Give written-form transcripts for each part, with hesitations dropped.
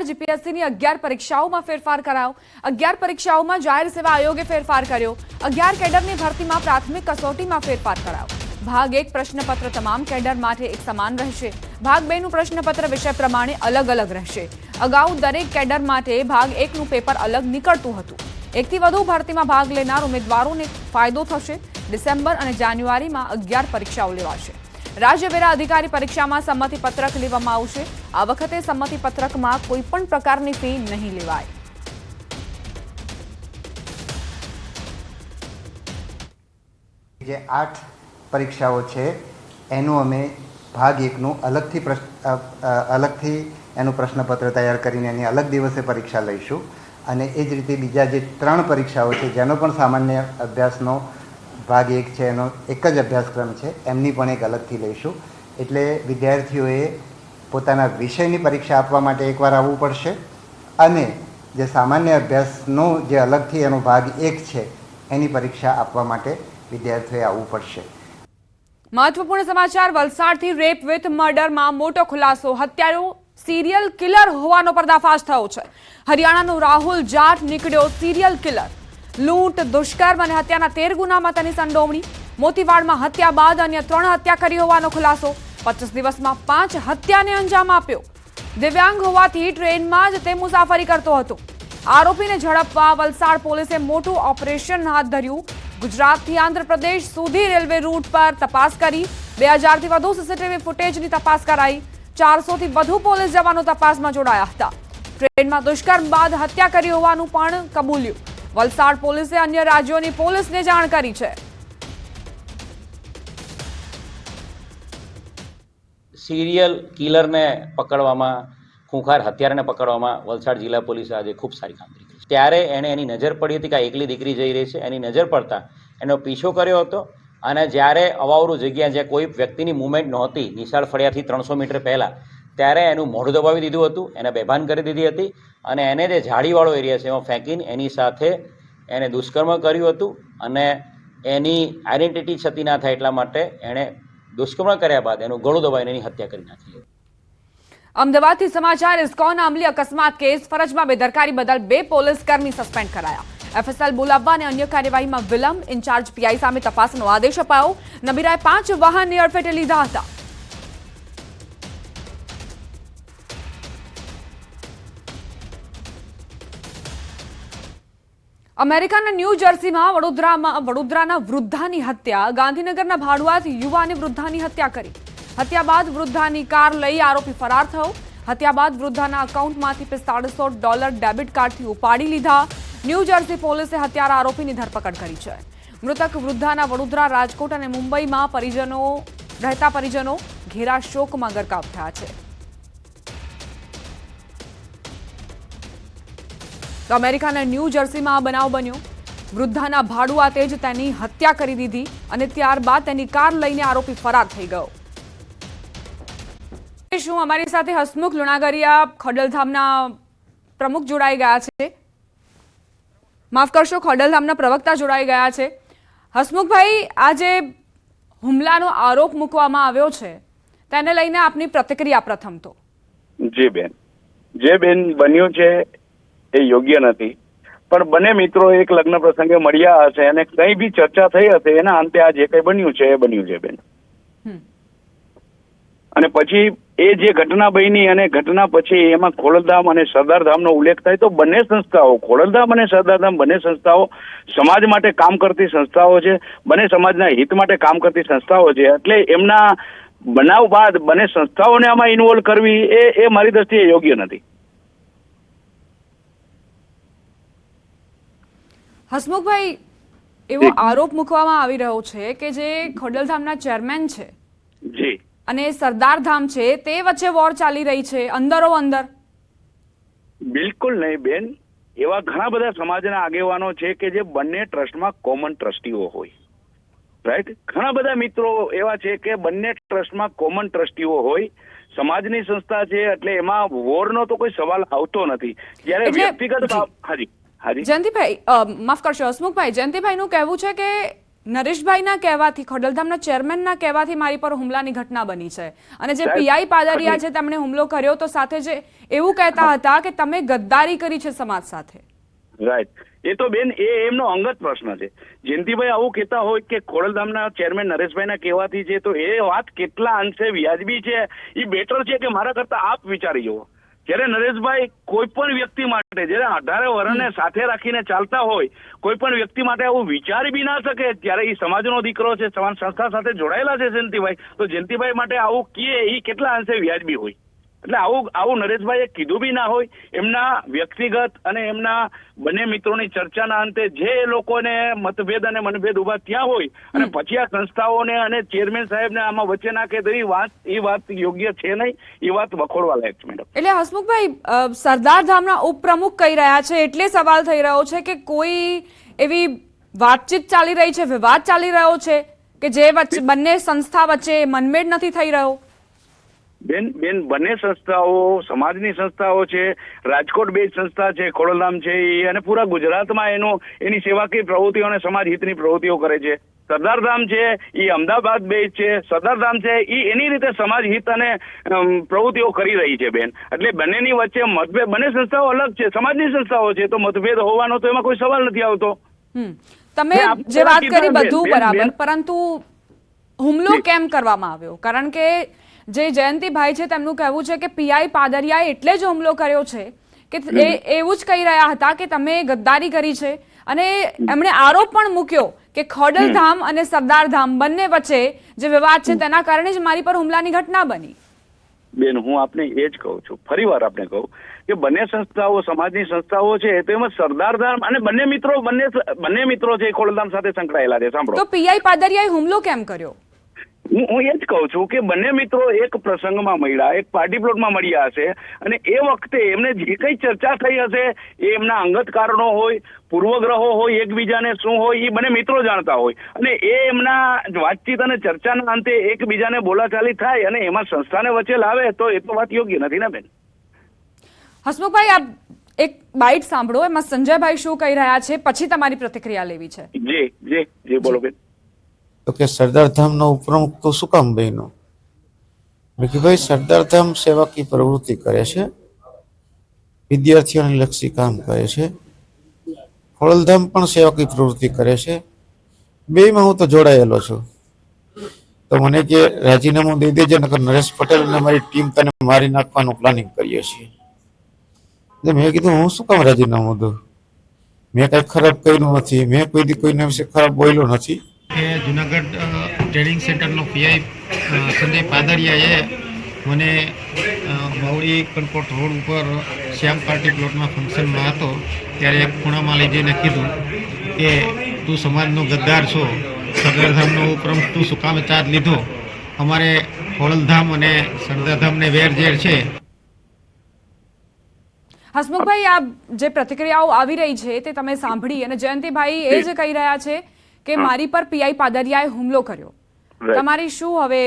જીપીએસસીની 11 પરીક્ષાઓમાં ફેરફાર કરાયો। 11 પરીક્ષાઓમાં જાહેર સેવા આયોગે ફેરફાર કર્યો। 11 કેડરની ભરતીમાં પ્રાથમિક કસોટીમાં ફેરફાર કરાયો। ભાગ 1 પ્રશ્નપત્ર તમામ કેડર માટે એક સમાન રહેશે। ભાગ 2 નું પ્રશ્નપત્ર વિષય પ્રમાણે અલગ અલગ રહેશે। અગાઉ દરેક કેડર માટે ભાગ 1 નું પેપર અલગ નીકળતું હતું। એકથી વધુ ભરતીમાં ભાગ લેનાર ઉમેદવારોને ફાયદો થશે। ડિસેમ્બર અને જાન્યુઆરીમાં 11 પરીક્ષાઓ લેવાશે। રાજ્યવેરા અધિકારી પરીક્ષામાં સંમતિ પત્રક લેવામાં આવશે। આ વખતે સંમતિ પત્રકમાં કોઈ પણ પ્રકારની ફી નહીં લેવાય। જે 8 પરીક્ષાઓ છે એનું અમે ભાગ 1 નું અલગથી એનું પ્રશ્નપત્ર તૈયાર કરીને એની અલગ દિવસે પરીક્ષા લઈશું અને એ જ રીતે બીજા જે 3 પરીક્ષાઓ છે જેનો પણ સામાન્ય અભ્યાસનો ભાગ 1 છે એનો એક જ અભ્યાસક્રમ છે એમની પણ એક અલગથી લઈશું। એટલે વિદ્યાર્થીઓએ પોતાના વિષયની પરીક્ષા આપવા માટે એકવાર આવવું પડશે અને જે સામાન્ય અભ્યાસનો જે અલગથી એનો ભાગ 1 છે એની પરીક્ષા આપવા માટે વિદ્યાર્થીઓએ આવવું પડશે। મહત્વપૂર્ણ સમાચાર, વલસાડથી રેપ વિથ મર્ડરમાં મોટો ખુલાસો। હત્યારો સિરિયલ કિલર હોવાનો પર્દાફાશ થયો છે। હરિયાણાનો રાહુલ જાટ નીકળ્યો સિરિયલ કિલર। લૂંટ, દુષ્કર્મ અને હત્યાના 13 ગુનામાં તેની સંડોવણી। મોતીવાડમાં હત્યા બાદ અન્ય 3 હત્યા કરી હોવાનો ખુલાસો। 25 દિવસમાં 5 હત્યાને અંજામ આપ્યો। દિવ્યાંગ હોવાથી ટ્રેનમાં જ તે મુસાફરી કરતો હતો। આરોપીને ઝડપવા વલસાડ પોલીસે મોટું ઓપરેશન હાથ ધર્યું। ગુજરાતથી આંધ્રપ્રદેશ સુધી રેલવે રૂટ પર તપાસ કરી। 2000થી વધુ સીસીટીવી ફૂટેજની તપાસ કરાઈ। 400થી વધુ પોલીસ જવાનો તપાસમાં જોડાયા હતા। ટ્રેનમાં દુષ્કર્મ બાદ હત્યા કરી હોવાનું પણ કબૂલ્યું। વલસાડ પોલીસે અન્ય રાજ્યોની પોલીસને જાણ કરી છે। સિરિયલ કિલરને પકડવામાં, ખૂંખાર હત્યારાને પકડવામાં વલસાડ જિલ્લા પોલીસે આજે ખૂબ સારી કામગીરી કરી। ત્યારે એણે એની નજર પડી હતી કે આ એકલી દીકરી જઈ રહી છે। એની નજર પડતા એનો પીછો કર્યો હતો અને જ્યારે અવાવરું જગ્યા જ્યાં કોઈ વ્યક્તિની મૂવમેન્ટ નહોતી, નિશાળ ફળિયાથી 300 મીટર પહેલાં, ત્યારે એનું મોઢું દબાવી દીધું હતું, એને બેભાન કરી દીધી હતી અને એને જે ઝાડીવાળો એરિયા છે એમાં ફેંકીને એની સાથે એને દુષ્કર્મ કર્યું હતું અને એની આઈડેન્ટિટી છતી ના થાય એટલા માટે એણે દુષ્કર્મ કર્યા બાદ એનું ગળું દબાવીને એની હત્યા કરી નાખી। અમદાવાદથી સમાચાર, ઇસ્કોન અમલી અકસ્માત કેસ, ફરજમાં બેદરકારી બદલ 2 પોલીસ કર્મી સસ્પેન્ડ કરાયા। એફએસએલ બોલાવવા અને અન્ય કાર્યવાહીમાં વિલંબ, ઇન્ચાર્જ પીઆઈ સામે તપાસનો આદેશ અપાયો। નબીરાએ 5 વાહનની અડફેટે લીધા હતા। અમેરિકાના ન્યૂ જર્સીમાં વડોદરાના વૃદ્ધાની હત્યા। ગાંધીનગરના ભાડુઆત યુવાને વૃદ્ધાની હત્યા કરી। હત્યા બાદ વૃદ્ધાની કાર લઈ આરોપી ફરાર થયો। હત્યા બાદ વૃદ્ધાના અકાઉન્ટમાંથી $4500 ડેબિટ કાર્ડથી ઉપાડી લીધા। ન્યૂ જર્સી પોલીસે હત્યારા આરોપીની ધરપકડ કરી છે। મૃતક વૃદ્ધાના વડોદરા, રાજકોટ અને મુંબઈમાં રહેતા પરિજનો ઘેરા શોકમાં ગરકાવ થયા છે। તો અમેરિકાના ન્યૂ જર્સીમાં આ બનાવ બન્યો। વૃદ્ધાના ભાડુઆતે જ તેની હત્યા કરી દીધી અને ત્યારબાદ તેની કાર લઈને આરોપી ફરાર થઈ ગયો। શું અમારી સાથે હસમુખ લુણાગરિયા, ખોડલધામના પ્રમુખ જોડાઈ ગયા છે, માફ કરશો, ખોડલધામના પ્રવક્તા જોડાઈ ગયા છે। હસમુખભાઈ, આ જે હુમલાનો આરોપ મૂકવામાં આવ્યો છે તેને લઈને આપની પ્રતિક્રિયા પ્રથમ તો। જે બેન બન્યું છે એ યોગ્ય નથી, પણ બંને મિત્રો એક લગ્ન પ્રસંગે મળ્યા હશે અને કઈ બી ચર્ચા થઈ હશે, એના અંતે આ જે કઈ બન્યું છે એ બન્યું છે બેન। અને પછી એ જે ઘટના બની અને ઘટના પછી એમાં ખોડલધામ અને સરદારધામનો ઉલ્લેખ થાય તો બંને સંસ્થાઓ, ખોડલધામ અને સરદારધામ બંને સંસ્થાઓ સમાજ માટે કામ કરતી સંસ્થાઓ છે, બંને સમાજના હિત માટે કામ કરતી સંસ્થાઓ છે। એટલે એમના બનાવ બાદ બંને સંસ્થાઓને આમાં ઇન્વોલ્વ કરવી એ મારી દ્રષ્ટિએ યોગ્ય નથી। હસમુખભાઈ, એવો આરોપ મૂકવામાં આવી રહ્યો છે કે જે ખોડલધામના ચેરમેન છે જી અને સરદારધામ છે તે વચ્ચે વોર ચાલી રહી છે અંદરો અંદર। બિલકુલ નહીં બેન, એવા ઘણા બધા સમાજના આગેવાનો છે કે જે બંને ટ્રસ્ટમાં કોમન ટ્રસ્ટીઓ હોય, રાઈટ। ઘણા બધા મિત્રો એવા છે કે બંને ટ્રસ્ટમાં કોમન ટ્રસ્ટીઓ હોય। સમાજની સંસ્થા છે એટલે એમાં વોરનો તો કોઈ સવાલ આવતો નથી। જ્યારે વ્યક્તિગત હાજી જયંતિભાઈ, માફ કરશો હસમુખભાઈ, જયંતિભાઈનું કહેવું છે કે નરેશભાઈના કહેવાથી, ખોડલધામના ચેરમેનના કહેવાથી મારી પર હુમલાની ઘટના બની છે અને જે પીઆઈ પાદરિયા છે તેમણે હુમલો કર્યો તો સાથે જે એવું કહેતા હતા કે તમે ગદ્દારી કરી છે સમાજ સાથે. રાઈટ, એ તો બેન એ એમનો અંગત પ્રશ્ન છે. જયંતિભાઈ આવું કહેતા હોય કે ખોડલધામના ચેરમેન નરેશભાઈના કહેવાથી છે તો એ વાત કેટલા અંશે વ્યાજબી છે એ બેટર છે કે મારા કરતા આપ વિચારી જુઓ. જ્યારે નરેશભાઈ કોઈ પણ વ્યક્તિ માટે, જ્યારે 18 વર્ષને સાથે રાખીને ચાલતા હોય, કોઈ પણ વ્યક્તિ માટે આવું વિચારી બી ના શકે, ત્યારે એ સમાજનો દીકરો છે, સમાજ સંસ્થા સાથે જોડાયેલા છે જયંતિભાઈ, તો જયંતિભાઈ માટે આવું કહે એ કેટલા અંશે વ્યાજબી હોય. એટલે આવું નરેશભાઈએ કીધું બી ના હોય. એમના વ્યક્તિગત અને એમના બંને મિત્રોની ચર્ચાના અંતે જે લોકોને મતભેદ અને મનભેદ ઉભા ત્યાં હોય અને પછી આ સંસ્થાઓને અને ચેરમેન સાહેબને આમાં વચ્ચે નાખે તો એ વાત યોગ્ય છે નહીં. એ વાત વખોડવા લાયક છે મેડમ. એટલે હસમુખભાઈ, સરદાર ધામના ઉપપ્રમુખ કહી રહ્યા છે એટલે સવાલ થઈ રહ્યો છે કે કોઈ એવી વાતચીત ચાલી રહી છે, વિવાદ ચાલી રહ્યો છે કે જે વચ્ચે બંને સંસ્થા વચ્ચે મનમેળ નથી થઈ રહ્યો. બેન બંને સંસ્થાઓ સમાજની સંસ્થાઓ છે. રાજકોટ બેઝ સંસ્થા છે, ખોડલધામ છે, અને પૂરા ગુજરાતમાં એની સેવાકીય પ્રવૃત્તિઓ અને સમાજ હિતની પ્રવૃત્તિઓ કરે છે. સરદારધામ છે એ અમદાવાદ બેઝ છે. સરદારધામ છે એ એની રીતે સમાજ હિત અને પ્રવૃત્તિઓ કરી રહી છે બેન. એટલે બંનેની વચ્ચે મતભેદ, બંને સંસ્થાઓ અલગ છે, સમાજની સંસ્થાઓ છે, તો મતભેદ હોવાનો તો એમાં કોઈ સવાલ નથી આવતો. તમે જે વાત કરી બધું બરાબર, પરંતુ હુમલો કેમ કરવામાં આવ્યો? કારણ કે જે જયંતિભાઈ છે તેમનું કહેવું છે કે પીઆઈ પાદરિયાએ એટલે જ હુમલો કર્યો છે કે એવું જ કહી રહ્યા હતા કે તમે ગદ્દારી કરી છે અને એમણે આરોપ પણ મૂક્યો કે ખોડલધામ અને સરદારધામ બંને વચ્ચે જે વિવાદ છે તેના કારણે જ મારી પર હુમલાની ઘટના બની. બેન હું આપને એ જ કહું છું, ફરી વાર આપને કહું કે બંને સંસ્થાઓ સમાજની સંસ્થાઓ છે, તો એમાં સરદારધામ અને બંને મિત્રો છે ખોડલધામ સાથે સંકળાયેલા છે. સાંભળો, તો પીઆઈ પાદરિયાએ હુમલો કેમ કર્યો? હું એ જ કહું છું કે બંને મિત્રો એક પ્રસંગમાં મળ્યા, એક પાર્ટી પ્લોટમાં મળ્યા હશે અને એ વખતે એમને જે કઈ ચર્ચા થઈ હશે એ એમના અંગત કારણો હોય, પૂર્વગ્રહો હોય, એકબીજાને શું હોય એ બંને મિત્રો જાણતા હોય અને એ એમના વાતચીત અને ચર્ચાના અંતે એકબીજાને બોલાચાલી થાય અને એમાં સંસ્થાને વચ્ચે લાવે તો એ તો વાત યોગ્ય નથી ને બેન. હસમુખભાઈ, આપ એક બાઇટ સાંભળો, એમાં સંજયભાઈ શું કહી રહ્યા છે, પછી તમારી પ્રતિક્રિયા લેવી છે. જી બોલો બેન. તો કે સરદારધામનો ઉપપ્રમુખ તો શું કામ બન્યો? મેં કે ભાઈ સરદારધામ સેવાકીય પ્રવૃત્તિ કરે છે, વિદ્યાર્થીઓને લક્ષી કામ કરે છે, ખોડલધામ પણ સેવાકીય પ્રવૃત્તિ કરે છે. બેયમાં હું તો જોડાયેલો છું. તો મને કે રાજીનામું દઈ દેજે, નકર નરેશ પટેલ અને મારી ટીમ તને મારી નાખવાનું પ્લાનિંગ કરીએ છીએ. એટલે મેં કીધું હું શું કામ રાજીનામું દઉં? મેં કઈ ખરાબ કર્યું નથી, મેં કોઈ દી કોઈના વિશે ખરાબ બોલ્યો નથી. કે જુનાગઢ ટ્રેનિંગ સેન્ટરનો પીઆઈ સંજય પાદરિયાએ મને બાવળી કનકોટ રોડ ઉપર શ્યામ પાર્ટી પ્લોટમાં ફંક્શનમાં હતો ત્યારે એક ખૂણામાં લઈ જઈને કીધું કે તું સમાજનો ગદ્દાર છો, સરદારધામનો ઉપપ્રમુખ તું શું કામે ચાર્જ લીધો? અમારે ખોડલધામ અને સરદારધામને વેરઝેર છે. હસમુખભાઈ, આ જે પ્રતિક્રિયાઓ આવી રહી છે તે તમે સાંભળી અને જયંતિભાઈ એ જ કહી રહ્યા છે કે મારી પર પીઆઈ પાદરિયાએ હુમલો કર્યો. તમારી શું હવે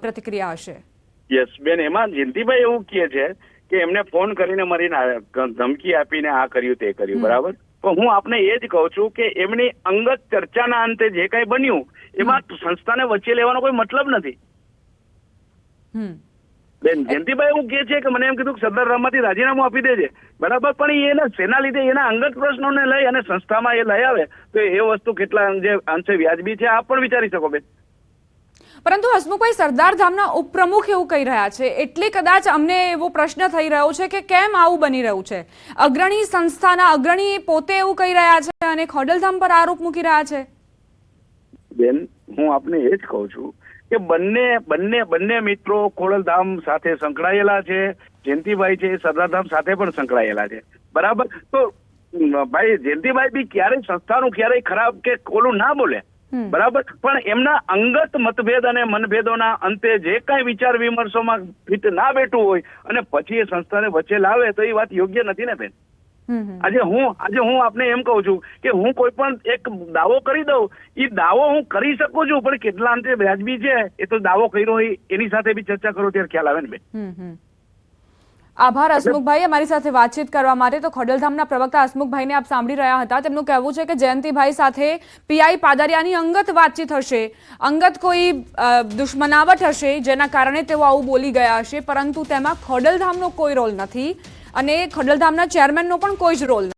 પ્રતિક્રિયા હશે? યસ બેન, એમાં જયંતિભાઈ એવું કહે છે કે એમને ફોન કરીને મારીને ધમકી આપીને આ કર્યું તે કર્યું, બરાબર. પણ હું આપને એ જ કહું છું કે એમની અંગત ચર્ચાના અંતે જે કઈ બન્યું એમાં સંસ્થાને વચ્ચે લેવાનો કોઈ મતલબ નથી. બેન જયંતિભાઈ એવું કહે છે કે મને એમ કીધું કે સરદારધામમાંથી રાજીનામું આપી દેજે, બરાબર. પણ એના શેના લીધે એના અંગત પ્રશ્નોને લઈ અને સંસ્થામાં એ લઈ આવે તો એ વસ્તુ કેટલા અંશે વ્યાજબી છે આપ પણ વિચારી શકો બેન. પરંતુ હસમુખભાઈ, સરદારધામના ઉપપ્રમુખ એવું કહી રહ્યા છે એટલે કદાચ અમને એવો પ્રશ્ન થઈ રહ્યો છે કે કેમ આવું બની રહ્યું છે? અગ્રણી સંસ્થાના અગ્રણી પોતે એવું કહી રહ્યા છે અને ખોડલધામ પર આરોપ મૂકી રહ્યા છે. બેન હું આપને એ જ કહું છું કે બંને મિત્રો ખોડલધામ સાથે સંકળાયેલા છે. જયંતિભાઈ છે સરદારધામ સાથે પણ સંકળાયેલા છે, બરાબર. તો ભાઈ જયંતિભાઈ બી ક્યારેય સંસ્થાનું ક્યારેય ખરાબ કે ઓલું ના બોલે, બરાબર. પણ એમના અંગત મતભેદ અને મનભેદોના અંતે જે કઈ વિચાર વિમર્શોમાં ફિટ ના બેઠું હોય અને પછી એ સંસ્થાને વચ્ચે લાવે તો એ વાત યોગ્ય નથી ને બેન. આજે હું આપને એમ કહું છું કે હું કોઈ પણ એક દાવો કરી દઉં, એ દાવો હું કરી શકું છું, પણ કેટલા અંતે વ્યાજબી છે એ તો દાવો કર્યો હોય એની સાથે બી ચર્ચા કરો ત્યારે ખ્યાલ આવે ને બેન. આભાર હસમુખભાઈ અમારી સાથે વાતચીત કરવા માટે. તો ખોડલધામના પ્રવક્તા હસમુખભાઈને આપ સાંભળી રહ્યા હતા. તેમનું કહેવું છે કે જયંતિભાઈ સાથે પીઆઈ પાદરિયાની અંગત વાતચીત હશે, અંગત કોઈ દુશ્મનાવટ હશે જેના કારણે તેઓ આવું બોલી ગયા હશે, પરંતુ તેમાં ખોડલધામનો કોઈ રોલ નથી અને ખોડલધામના ચેરમેનનો પણ કોઈ જ રોલ નથી.